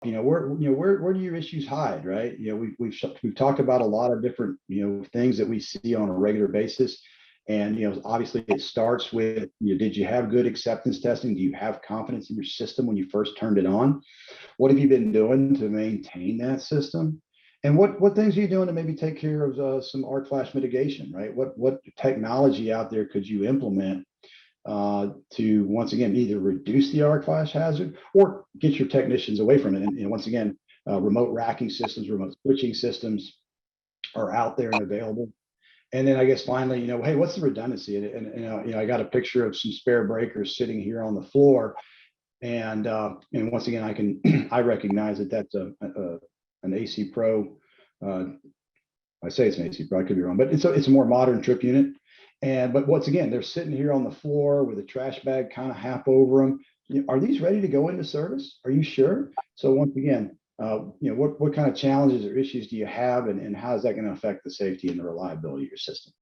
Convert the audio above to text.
where do your issues hide, right? We've talked about a lot of different, things that we see on a regular basis. And, obviously it starts with, did you have good acceptance testing? Do you have confidence in your system when you first turned it on? What have you been doing to maintain that system? And what things are you doing to maybe take care of some arc flash mitigation, right? What technology out there could you implement to once again either reduce the arc flash hazard or get your technicians away from it? And once again, remote racking systems, remote switching systems are out there and available. And then I guess finally, hey, what's the redundancy? And I got a picture of some spare breakers sitting here on the floor, and once again, I recognize that that's an AC Pro. I say it's an AC Pro, I could be wrong, but it's a more modern trip unit. But once again, they're sitting here on the floor with a trash bag kind of half over them. Are these ready to go into service? Are you sure? So once again, what kind of challenges or issues do you have, and how is that going to affect the safety and the reliability of your system?